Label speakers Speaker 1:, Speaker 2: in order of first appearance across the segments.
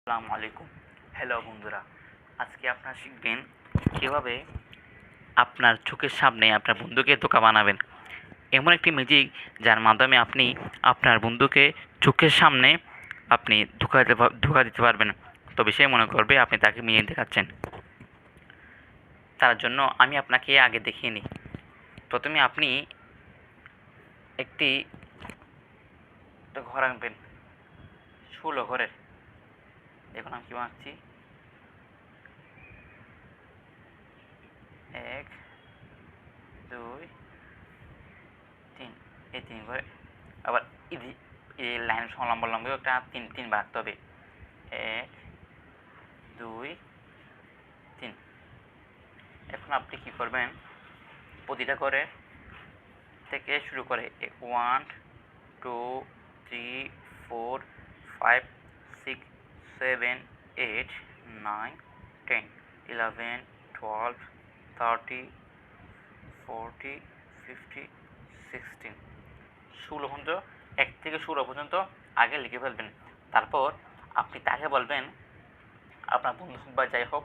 Speaker 1: আসসালামু আলাইকুম। হ্যালো বন্ধুরা, আজকে আপনারা শিখবেন কীভাবে আপনার চোখের সামনে আপনার বন্ধুকে ধোঁকা বানাবেন। এমন একটি ম্যাজিক যার মাধ্যমে আপনি আপনার বন্ধুকে চোখের সামনে আপনি ধোঁকা দিতে পারবেন। তবে সে মনে করবে আপনি তাকে মেরে দেখাচ্ছেন। তার জন্য আমি আপনাকে আগে দেখিয়ে নিই। প্রথমে আপনি একটি ঘর আঁকবেন, ষোলো ঘরের। এখন আমি কী আঁকছি, 1 2 3, এই 3 ঘরে আবার এই লাইন লম্বালম্বিও একটা তিনবার আঁকতে হবে। 1 2 3। এখন আপনি কী করবেন, প্রতিটা ঘরে থেকে শুরু করে 1 2 3 4 5 6 7 8 9 10 11 12 13 14 15 16 16 পর্যন্ত, 1 থেকে 16 পর্যন্ত আগে লিখে ফেলবেন। তারপর আপনি তাকে বলবেন, আপনার বন্ধু হোক বা যাই হোক,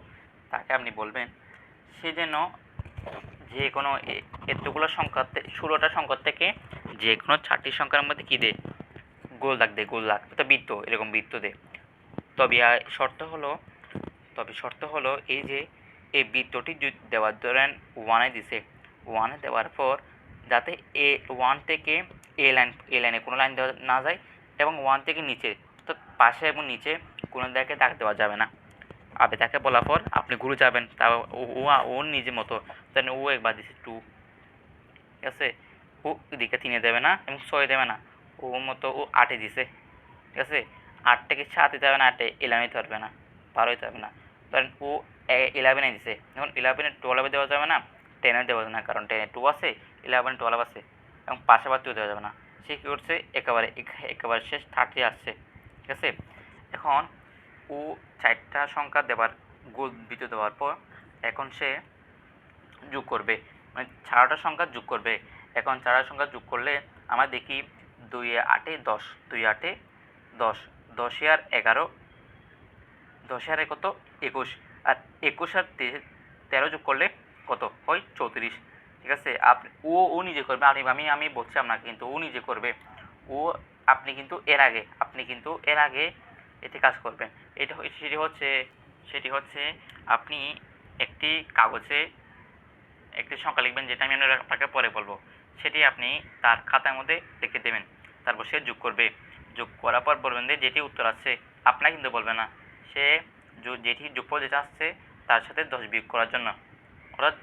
Speaker 1: তাকে আপনি বলবেন সে যেন যে কোনো এতগুলো সংখ্যা 16টা সংখ্যার থেকে যে কোনো 4টি সংখ্যার মধ্যে কী দে, গোল দাগ দে, গোল দাগ তো বৃত্ত, এরকম বৃত্ত দে। তবে শর্ত হলো এই যে এই বৃত্তটি দেওয়ার ধরেন 1-এ দিছে, 1-এ দেওয়ার পর যাতে 1 থেকে এ লাইনে কোনো লাইন দেওয়া না যায়, এবং 1 থেকে নিচে তো পাশে এবং নিচে কোনো জায়গায় দাগ দেওয়া যাবে না। আপনি তাকে বলার পর আপনি ঘুরে যাবেন, তা ওর নিজের মতো দেন ও একবার দিছে 2, ঠিক আছে। ও এদিকে 3-এ দেবে না এবং 6-এ দেবে না, ওর মতো ও 8-এ দিছে, ঠিক আছে। 8 থেকে 7 দিতে হবে না, 8-এ 11 দিতে পারবে না, 12 দিতে হবে না। ধরেন ও 11-এ দিছে, এখন 11-এ 12-এ দেওয়া যাবে না, 10-এ দেওয়া যাবে না, কারণ 10-এ 2 আছে, 11-এ 12 আছে, এবং পাশে বাড়তেও দেওয়া যাবে না। সে কী করছে, একেবারে শেষ 30 আসছে, ঠিক আছে। এখন ও 4টা সংখ্যা দেওয়ার গোল বৃত্ত দেওয়ার পর এখন সে যোগ করবে, মানে 4টা সংখ্যা যোগ করবে। এখন 4টা সংখ্যা যোগ করলে আমরা দেখি 2-এ 8-এ 10, 2 8-এ 10, 10-এ আর 11, 10-এ আর কত 21, আর 21 আর 13 যোগ করলে কত হয় 34, ঠিক আছে। ও নিজে করবে, আমি বলছি আপনাকে, কিন্তু ও নিজে করবে। ও আপনি কিন্তু এর আগে এতে কাজ করবেন। সেটি হচ্ছে আপনি একটি কাগজে একটি সংখ্যা লিখবেন, যেটা আমি আপনাকে পরে বলবো। সেটি আপনি তার খাতার মধ্যে লিখে দেবেন। তারপর সে যোগ করবে, যোগ করার পর বলবেন যে যেটি উত্তর আসছে, আপনার কিন্তু বলবে না, সে যেটি যোগফল যেটা আসছে তার সাথে 10 বিয়োগ করার জন্য, অর্থাৎ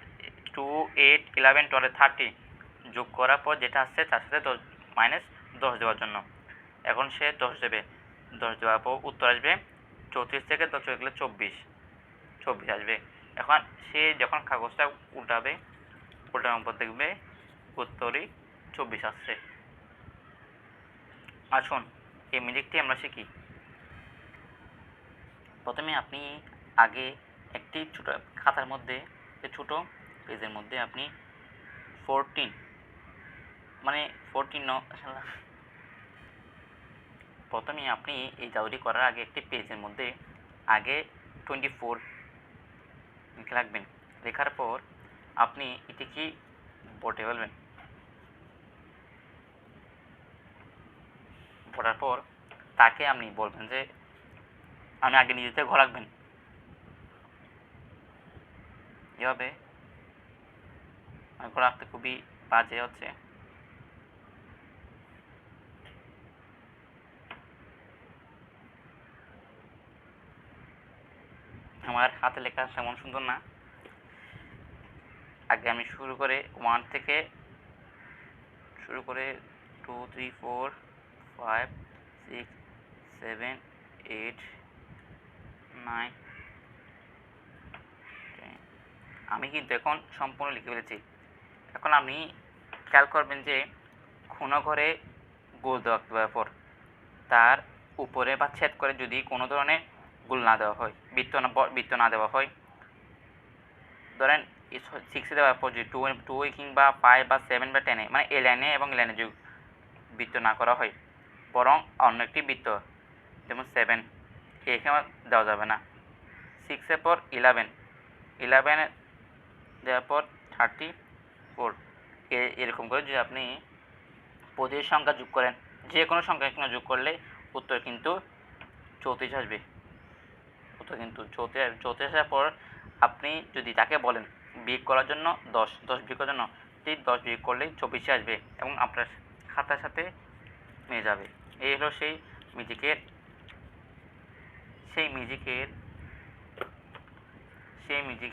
Speaker 1: 2 8 11 12 30 যোগ করার পর যেটা আসছে তার সাথে 10 দেওয়ার জন্য। এখন সে 10 দেবে, 10 দেওয়ার পর উত্তর আসবে 34 থেকে 10 চলে গেলে 24 আসবে। এখন সে যখন কাগজটা উল্টানোর পর দেখবে উত্তরই 24 আসছে। আসুন এই ম্যাজিকটি আমরা শিখি। প্রথমে আপনি আগে একটি ছোটো খাতার মধ্যে, ছোটো পেজের মধ্যে আপনি 14 মানে 14 প্রথমে আপনি এই জাদুটি করার আগে একটি পেজের মধ্যে আগে 24 লিখে রাখবেন। লেখার পর আপনি এটি কি বোর্ডে ফেলবেন, পড়ার পর তাকে আপনি বলবেন যে আমি আগে নিজেতে ঘর রাখবেন। এভাবে ঘর রাখতে খুবই বাজে হচ্ছে। আমার হাতে লেখা তেমন সুন্দর না। আগে আমি শুরু করে 1 থেকে শুরু করে 2 3 4 5 6 7 8 9 10। আমি কিন্তু এখন সম্পূর্ণ লিখে ফেলেছি। এখন আপনি খেয়াল করবেন যে কোনো ঘরে গোল দেওয়ার পর তার উপরে বা ছেদ করে যদি কোনো ধরনের গোল না দেওয়া হয়, বৃত্ত না দেওয়া হয়, ধরেন 6-এ দেওয়ার পর যদি 2 কিংবা 5 বা 7 বা 10-এ, মানে এ লাইনে এবং এ লাইনে যদি বৃত্ত না করা হয়, বরং অন্য একটি বৃত্ত যেমন 7 এখানে দেওয়া যাবে না। 6 পর 11, 11 দেওয়ার পর 34, এরকম করে যদি আপনি প্রতিটি সংখ্যা যোগ করেন, যে কোনো সংখ্যা এখানে যোগ করলে উত্তর কিন্তু 34 আসবে। উত্তর কিন্তু 34 আসার পর আপনি যদি তাকে বলেন বিয়োগ করার জন্য 10 বিয়োগ করার জন্য, ঠিক 10 বিয়োগ করলেই 24 আসবে এবং আপনার খাতার সাথে মিলে যাবে। এই হলো সেই ম্যাজিকের সেই ম্যাজিক